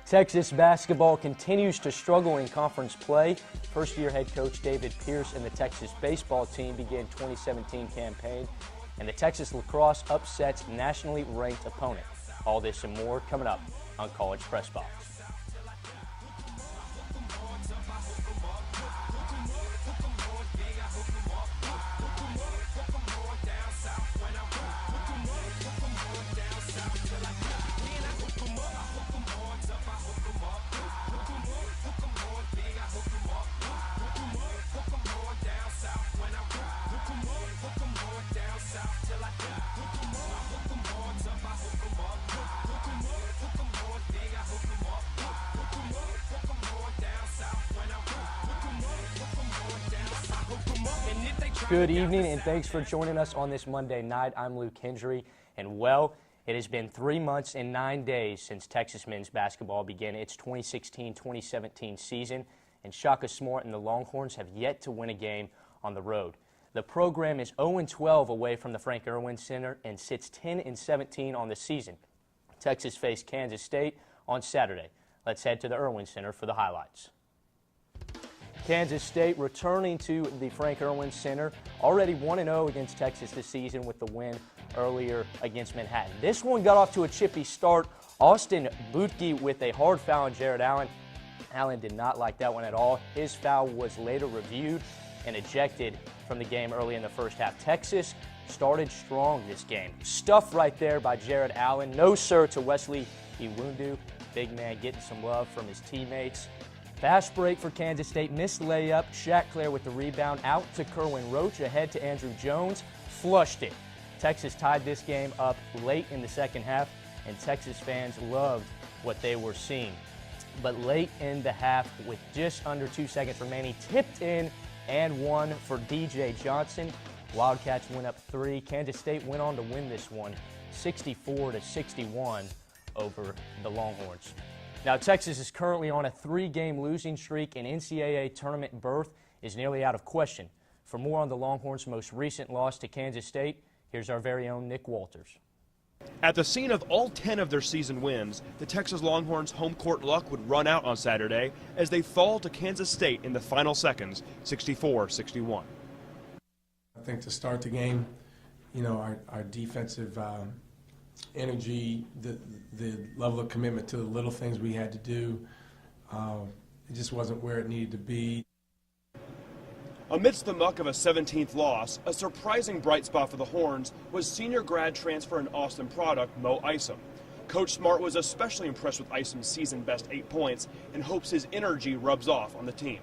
Texas basketball continues to struggle in conference play. First-year head coach David Pierce and the Texas baseball team began 2017 campaign, and the Texas lacrosse upsets nationally ranked opponent. All this and more coming up on College Press Box. Good evening, and thanks for joining us on this Monday night. I'm Luke Hendry, and well, it has been 3 months and 9 days since Texas men's basketball began its 2016-2017 season, and Shaka Smart and the Longhorns have yet to win a game on the road. The program is 0-12 away from the Frank Irwin Center and sits 10-17 on the season. Texas faced Kansas State on Saturday. Let's head to the Irwin Center for the highlights. Kansas State returning to the Frank Irwin Center, already 1-0 against Texas this season with the win earlier against Manhattan. This one got off to a chippy start. Austin Bootke with a hard foul on Jared Allen. Allen did not like that one at all. His foul was later reviewed and ejected from the game early in the first half. Texas started strong this game. Stuff right there by Jared Allen. No sir to Wesley Iwundu. Big man getting some love from his teammates. Fast break for Kansas State, missed layup. Shaq Claire with the rebound, out to Kerwin Roach, ahead to Andrew Jones, flushed it. Texas tied this game up late in the second half, and Texas fans loved what they were seeing. But late in the half, with just under 2 seconds remaining, tipped in and one for DJ Johnson. Wildcats went up 3. Kansas State went on to win this one, 64-61 over the Longhorns. Now, Texas is currently on a 3-game losing streak, and NCAA tournament berth is nearly out of question. For more on the Longhorns' most recent loss to Kansas State, here's our very own Nick Walters. At the scene of all 10 of their season wins, the Texas Longhorns' home court luck would run out on Saturday as they fall to Kansas State in the final seconds, 64-61. I think to start the game, you know, our defensive energy, the level of commitment to the little things we had to do, it just wasn't where it needed to be. Amidst the muck of a 17th loss, a surprising bright spot for the Horns was senior grad transfer and Austin product Mo Isom. Coach Smart was especially impressed with Isom's season-best 8 points and hopes his energy rubs off on the team.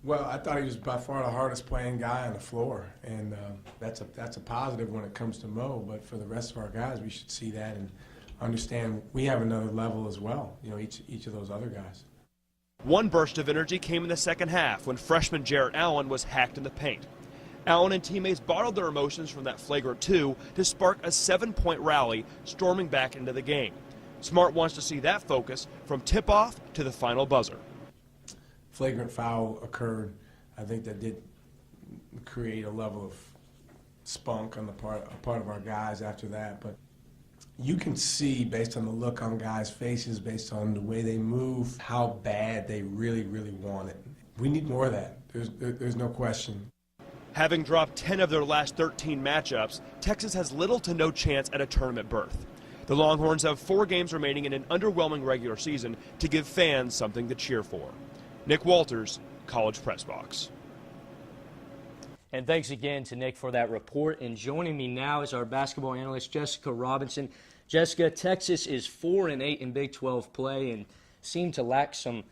Well, I thought he was by far the hardest playing guy on the floor, and that's a positive when it comes to Mo. But for the rest of our guys, we should see that and understand we have another level as well. You know, each of those other guys. One burst of energy came in the second half when freshman Jarrett Allen was hacked in the paint. Allen and teammates bottled their emotions from that flagrant 2 to spark a 7-point rally, storming back into the game. Smart wants to see that focus from tip-off to the final buzzer. Flagrant foul occurred. I think that did create a level of spunk on the part of our guys after that. But you can see, based on the look on guys' faces, based on the way they move, how bad they really, really want it. We need more of that. There's no question. Having dropped 10 of their last 13 matchups, Texas has little to no chance at a tournament berth. The Longhorns have 4 games remaining in an underwhelming regular season to give fans something to cheer for. Nick Walters, College Press Box. And thanks again to Nick for that report. And joining me now is our basketball analyst, Jessica Robinson. Jessica, Texas is 4-8 in Big 12 play and seemed to lack some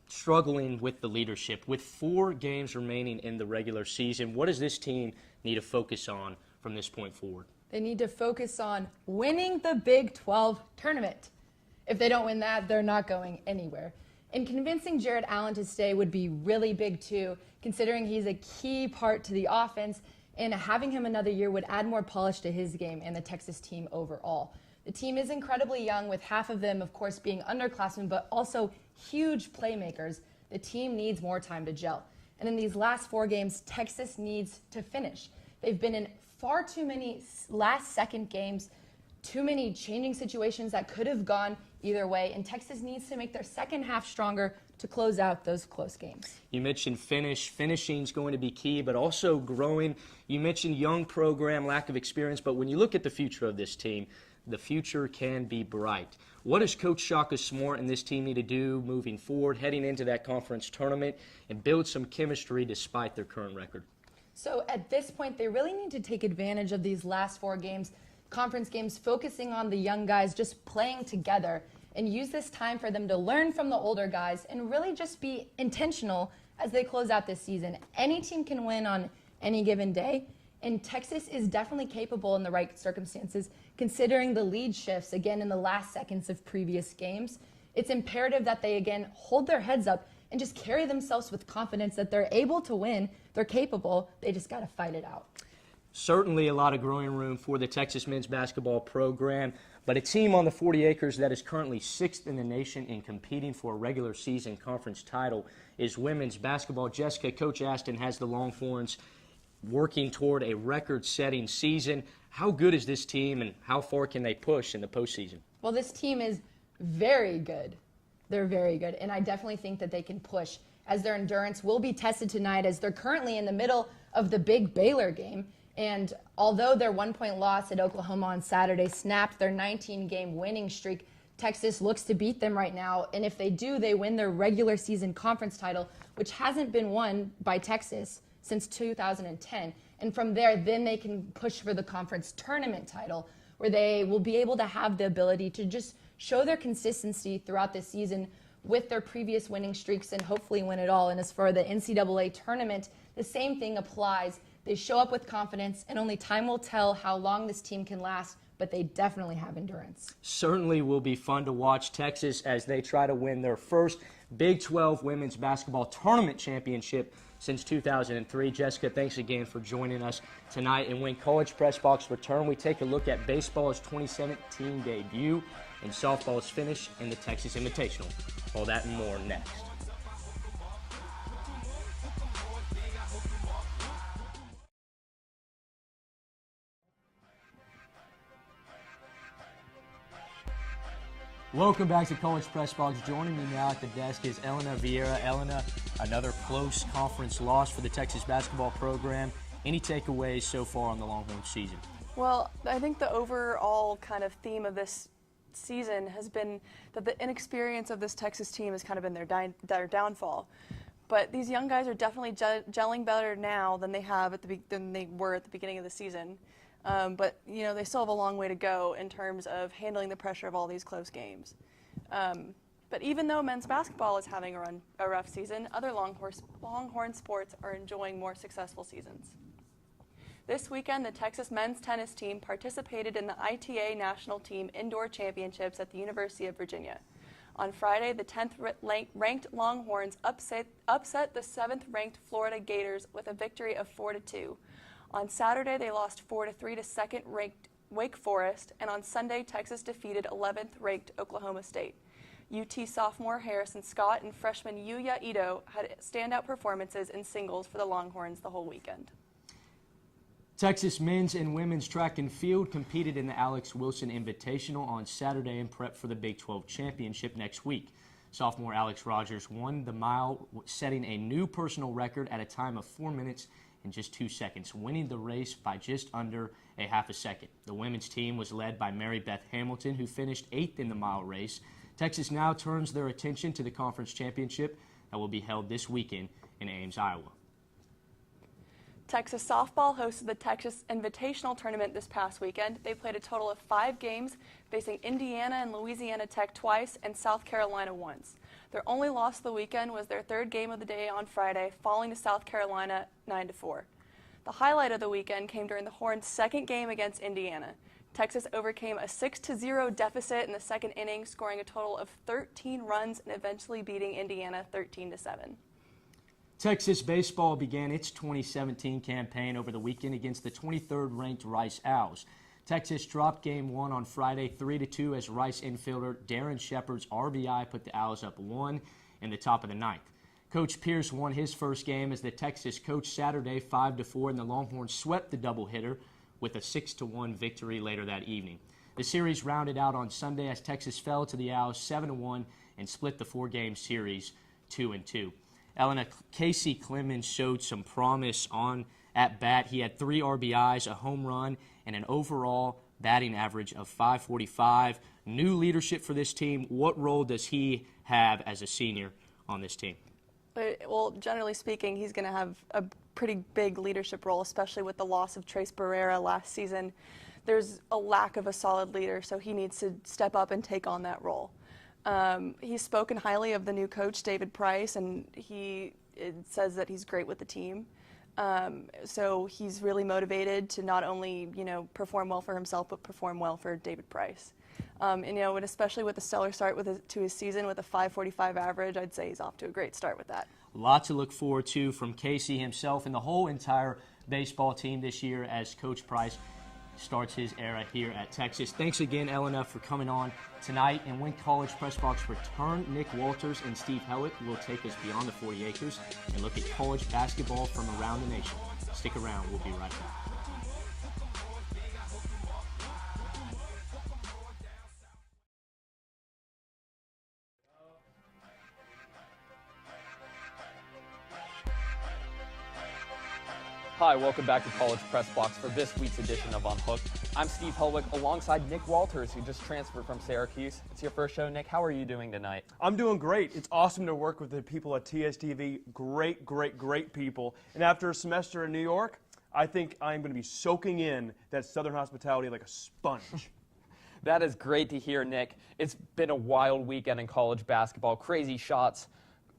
struggling with the leadership. With 4 games remaining in the regular season, what does this team need to focus on from this point forward? They need to focus on winning the Big 12 tournament. If they don't win that, they're not going anywhere. And convincing Jared Allen to stay would be really big too, considering he's a key part to the offense, and having him another year would add more polish to his game and the Texas team overall. The team is incredibly young, with half of them, of course, being underclassmen, but also huge playmakers. The team needs more time to gel. And in these last 4 games, Texas needs to finish. They've been in far too many last-second games too many changing situations that could have gone either way, and Texas needs to make their second half stronger to close out those close games. You mentioned finishing is going to be key, but also growing. You mentioned young program, lack of experience, but when you look at the future of this team, the future can be bright. What does Coach Shaka Smart and this team need to do moving forward, heading into that conference tournament, and build some chemistry despite their current record? So at this point, they really need to take advantage of these last 4 games, conference games, focusing on the young guys just playing together, and use this time for them to learn from the older guys and really just be intentional as they close out this season. Any team can win on any given day, and Texas is definitely capable in the right circumstances, considering the lead shifts again in the last seconds of previous games. It's imperative that they again hold their heads up and just carry themselves with confidence that they're able to win, they're capable, they just got to fight it out. Certainly a lot of growing room for the Texas men's basketball program, but a team on the 40 acres that is currently 6th in the nation in competing for a regular season conference title is women's basketball. Jessica, Coach Aston has the Longhorns working toward a record-setting season. How good is this team, and how far can they push in the postseason? Well, this team is very good. They're very good, and I definitely think that they can push, as their endurance will be tested tonight, as they're currently in the middle of the big Baylor game. And although their 1-point loss at Oklahoma on Saturday snapped their 19-game winning streak, Texas looks to beat them right now. And if they do, they win their regular season conference title, which hasn't been won by Texas since 2010. And from there, then they can push for the conference tournament title, where they will be able to have the ability to just show their consistency throughout the season with their previous winning streaks and hopefully win it all. And as for the NCAA tournament, the same thing applies. They show up with confidence, and only time will tell how long this team can last, but they definitely have endurance. Certainly will be fun to watch Texas as they try to win their first Big 12 women's basketball tournament championship since 2003. Jessica, thanks again for joining us tonight. And when College Press Box return, we take a look at baseball's 2017 debut and softball's finish in the Texas Invitational. All that and more next. Welcome back to College Press Box. Joining me now at the desk is Elena Vieira. Elena, another close conference loss for the Texas basketball program. Any takeaways so far on the Longhorns season? Well, I think the overall kind of theme of this season has been that the inexperience of this Texas team has kind of been their downfall. But these young guys are definitely gelling better now than they were at the beginning of the season. But, you know, they still have a long way to go in terms of handling the pressure of all these close games. But even though men's basketball is having a rough season, other Longhorn sports are enjoying more successful seasons. This weekend, the Texas men's tennis team participated in the ITA National Team Indoor Championships at the University of Virginia. On Friday, the 10th-ranked Longhorns upset the 7th-ranked Florida Gators with a victory of 4-2. On Saturday, they lost 4-3 to second-ranked Wake Forest, and on Sunday, Texas defeated 11th-ranked Oklahoma State. UT sophomore Harrison Scott and freshman Yuya Ito had standout performances in singles for the Longhorns the whole weekend. Texas men's and women's track and field competed in the Alex Wilson Invitational on Saturday in prep for the Big 12 Championship next week. Sophomore Alex Rogers won the mile, setting a new personal record at a time of 4 minutes and just 2 seconds, winning the race by just under a half a second. The women's team was led by Mary Beth Hamilton, who finished 8th in the mile race. Texas now turns their attention to the conference championship that will be held this weekend in Ames, Iowa. Texas softball hosted the Texas Invitational Tournament this past weekend. They played a total of 5 games, facing Indiana and Louisiana Tech twice and South Carolina once. Their only loss of the weekend was their 3rd game of the day on Friday, falling to South Carolina 9-4. The highlight of the weekend came during the Horns' 2nd game against Indiana. Texas overcame a 6-0 deficit in the 2nd inning, scoring a total of 13 runs and eventually beating Indiana 13-7. Texas baseball began its 2017 campaign over the weekend against the 23rd-ranked Rice Owls. Texas dropped Game 1 on Friday 3-2 as Rice infielder Darren Shepard's RBI put the Owls up 1 in the top of the 9th. Coach Pierce won his first game as the Texas coach Saturday 5-4, and the Longhorns swept the doubleheader with a 6-1 victory later that evening. The series rounded out on Sunday as Texas fell to the Owls 7-1 and split the four-game series 2-2. Elena, Casey Clemens showed some promise on at bat. He had 3 RBIs, a home run, and an overall batting average of .545. New leadership for this team. What role does he have as a senior on this team? Well, generally speaking, he's going to have a pretty big leadership role, especially with the loss of Trace Barrera last season. There's a lack of a solid leader, so he needs to step up and take on that role. He's spoken highly of the new coach, David Price, and it says that he's great with the team. So he's really motivated to not only, perform well for himself, but perform well for David Price. And especially with the stellar start to his season with a .545 average, I'd say he's off to a great start with that. A lot to look forward to from Casey himself and the whole entire baseball team this year as Coach Price starts his era here at Texas. Thanks again, Elena, for coming on tonight. And when College Press Box return, Nick Walters and Steve Hellick will take us beyond the 40 acres and look at college basketball from around the nation. Stick around. We'll be right back. Hi, welcome back to College Press Box for this week's edition of Unhooked. I'm Steve Helwick alongside Nick Walters, who just transferred from Syracuse. It's your first show, Nick. How are you doing tonight? I'm doing great. It's awesome to work with the people at TSTV. Great, great, great people. And after a semester in New York, I think I'm going to be soaking in that Southern hospitality like a sponge. That is great to hear, Nick. It's been a wild weekend in college basketball. Crazy shots,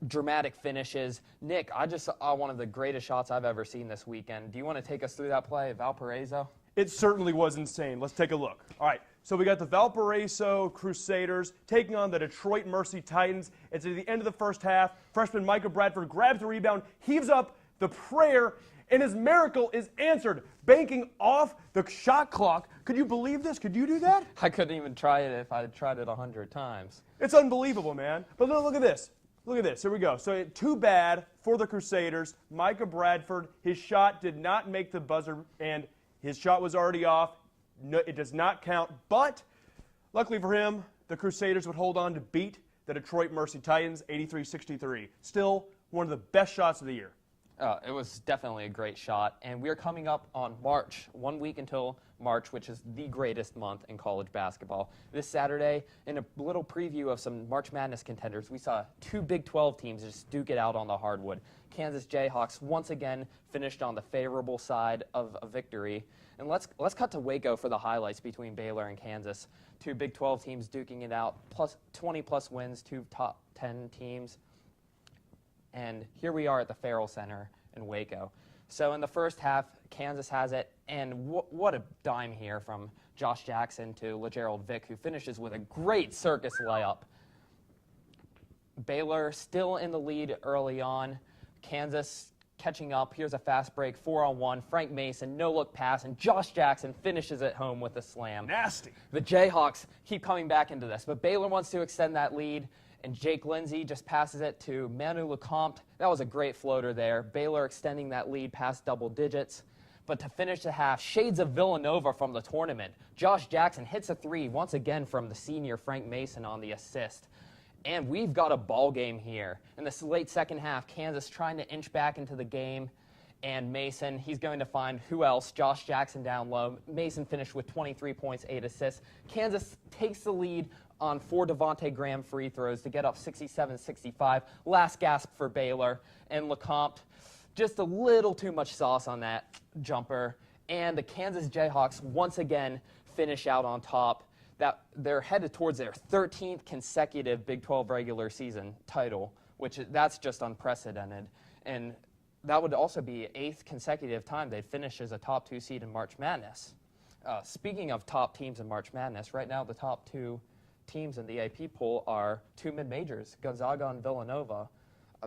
dramatic finishes. Nick, I just saw one of the greatest shots I've ever seen this weekend. Do you want to take us through that play, Valparaiso? It certainly was insane. Let's take a look. All right, so we got the Valparaiso Crusaders taking on the Detroit Mercy Titans. It's at the end of the first half. Freshman Micah Bradford grabs the rebound, heaves up the prayer, and his miracle is answered, banking off the shot clock. Could you believe this? Could you do that? I couldn't even try it if I had tried it 100 times. It's unbelievable, man. But look at this. Look at this. Here we go. So too bad for the Crusaders. Micah Bradford, his shot did not make the buzzer, and his shot was already off. No, it does not count. But luckily for him, the Crusaders would hold on to beat the Detroit Mercy Titans 83-63. Still one of the best shots of the year. It was definitely a great shot, and we're coming up on March, 1 week until March, which is the greatest month in college basketball. This Saturday, in a little preview of some March Madness contenders, we saw 2 Big 12 teams just duke it out on the hardwood. Kansas Jayhawks once again finished on the favorable side of a victory. And let's cut to Waco for the highlights between Baylor and Kansas. 2 Big 12 teams duking it out, plus 20-plus wins, 2 top 10 teams. And here we are at the Farrell Center in Waco. So in the first half, Kansas has it, and what a dime here from Josh Jackson to LaGerald Vick, who finishes with a great circus layup. Baylor still in the lead early on. Kansas catching up. Here's a fast break, 4-on-1. Frank Mason, no-look pass, and Josh Jackson finishes it home with a slam. Nasty. The Jayhawks keep coming back into this, but Baylor wants to extend that lead. And Jake Lindsey just passes it to Manu Lecomte. That was a great floater there. Baylor extending that lead past double digits. But to finish the half, shades of Villanova from the tournament. Josh Jackson hits a 3 once again from the senior Frank Mason on the assist. And we've got a ball game here. In this late second half, Kansas trying to inch back into the game. And Mason, he's going to find who else? Josh Jackson down low. Mason finished with 23 points, 8 assists. Kansas takes the lead on 4 Devontae Graham free throws to get up 67-65. Last gasp for Baylor. And Lecomte, just a little too much sauce on that jumper. And the Kansas Jayhawks once again finish out on top. That they're headed towards their 13th consecutive Big 12 regular season title, which that's just unprecedented. And that would also be 8th consecutive time they'd finish as a top 2 seed in March Madness. Speaking of top teams in March Madness, right now the top 2 teams in the AP poll are 2 mid-majors, Gonzaga and Villanova.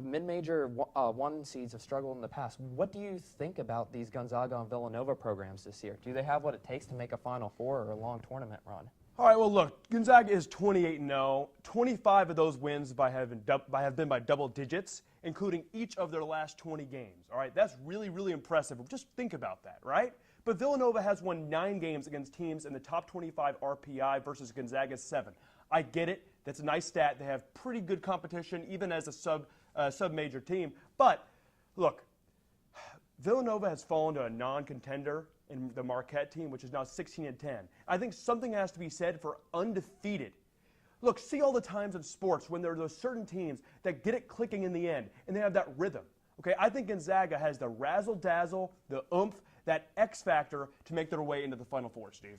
Mid-major 1 seeds have struggled in the past. What do you think about these Gonzaga and Villanova programs this year? Do they have what it takes to make a Final Four or a long tournament run? All right, well, look, Gonzaga is 28-0. 25 of those wins have been by double digits, including each of their last 20 games. All right, that's really, really impressive. Just think about that, right? But Villanova has won 9 games against teams in the top 25 RPI versus Gonzaga's 7. I get it. That's a nice stat. They have pretty good competition, even as a sub-major team. But, look, Villanova has fallen to a non-contender in the Marquette team, which is now 16-10. I think something has to be said for undefeated. Look, see all the times in sports when there are those certain teams that get it clicking in the end, and they have that rhythm. Okay, I think Gonzaga has the razzle-dazzle, the oomph, that X factor to make their way into the Final Four, Steve.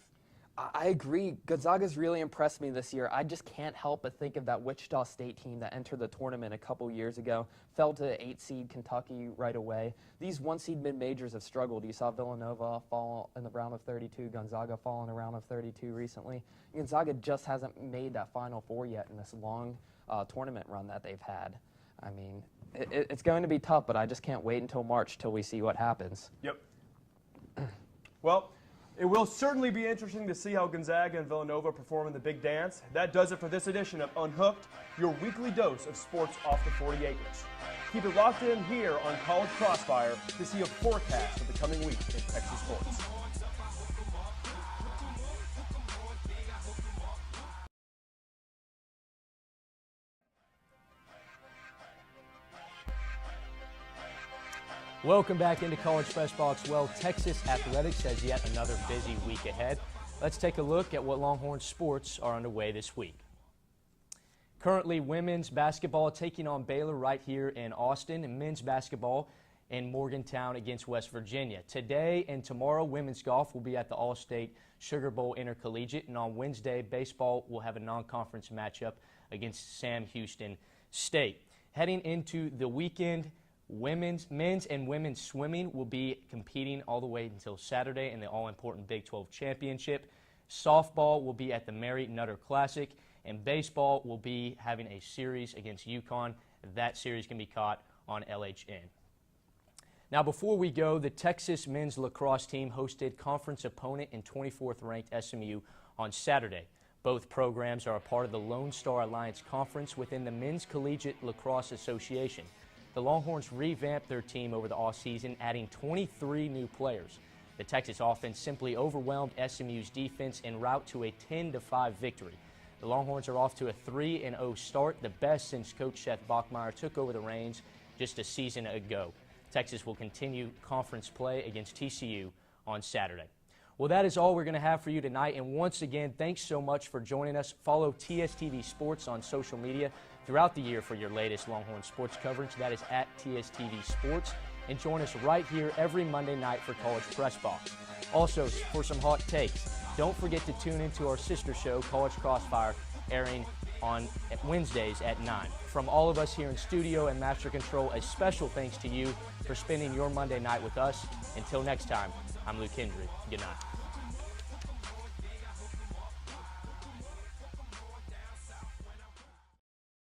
I agree. Gonzaga's really impressed me this year. I just can't help but think of that Wichita State team that entered the tournament a couple years ago, fell to 8-seed Kentucky right away. These 1-seed mid-majors have struggled. You saw Villanova fall in the round of 32, Gonzaga fall in the round of 32 recently. Gonzaga just hasn't made that Final Four yet in this long tournament run that they've had. I mean, it's going to be tough, but I just can't wait until March till we see what happens. Yep. Well, it will certainly be interesting to see how Gonzaga and Villanova perform in the big dance. That does it for this edition of Unhooked, your weekly dose of sports off the 40 acres. Keep it locked in here on College Crossfire to see a forecast of the coming week in Texas sports. Welcome back into College Press Box. Well, Texas Athletics has yet another busy week ahead. Let's take a look at what Longhorn sports are underway this week. Currently, women's basketball taking on Baylor right here in Austin, and men's basketball in Morgantown against West Virginia. Today and tomorrow, women's golf will be at the All-State Sugar Bowl Intercollegiate, and on Wednesday, baseball will have a non-conference matchup against Sam Houston State. Heading into the weekend, men's and women's swimming will be competing all the way until Saturday in the all-important Big 12 Championship. Softball will be at the Mary Nutter Classic, and baseball will be having a series against UConn. That series can be caught on LHN. Now, before we go, the Texas men's lacrosse team hosted conference opponent and 24th-ranked SMU on Saturday. Both programs are a part of the Lone Star Alliance Conference within the Men's Collegiate Lacrosse Association. The Longhorns revamped their team over the offseason, adding 23 new players. The Texas offense simply overwhelmed SMU's defense en route to a 10-5 victory. The Longhorns are off to a 3-0 start, the best since coach Seth Bachmeier took over the reins just a season ago. Texas will continue conference play against TCU on Saturday. Well, that is all we're going to have for you tonight. And once again, thanks so much for joining us. Follow TSTV Sports on social media throughout the year for your latest Longhorn sports coverage. That is at TSTV Sports. And join us right here every Monday night for College Press Box. Also, for some hot takes, don't forget to tune into our sister show, College Crossfire, airing on Wednesdays at 9. From all of us here in studio and Master Control, a special thanks to you for spending your Monday night with us. Until next time, I'm Luke Hendry. Good night.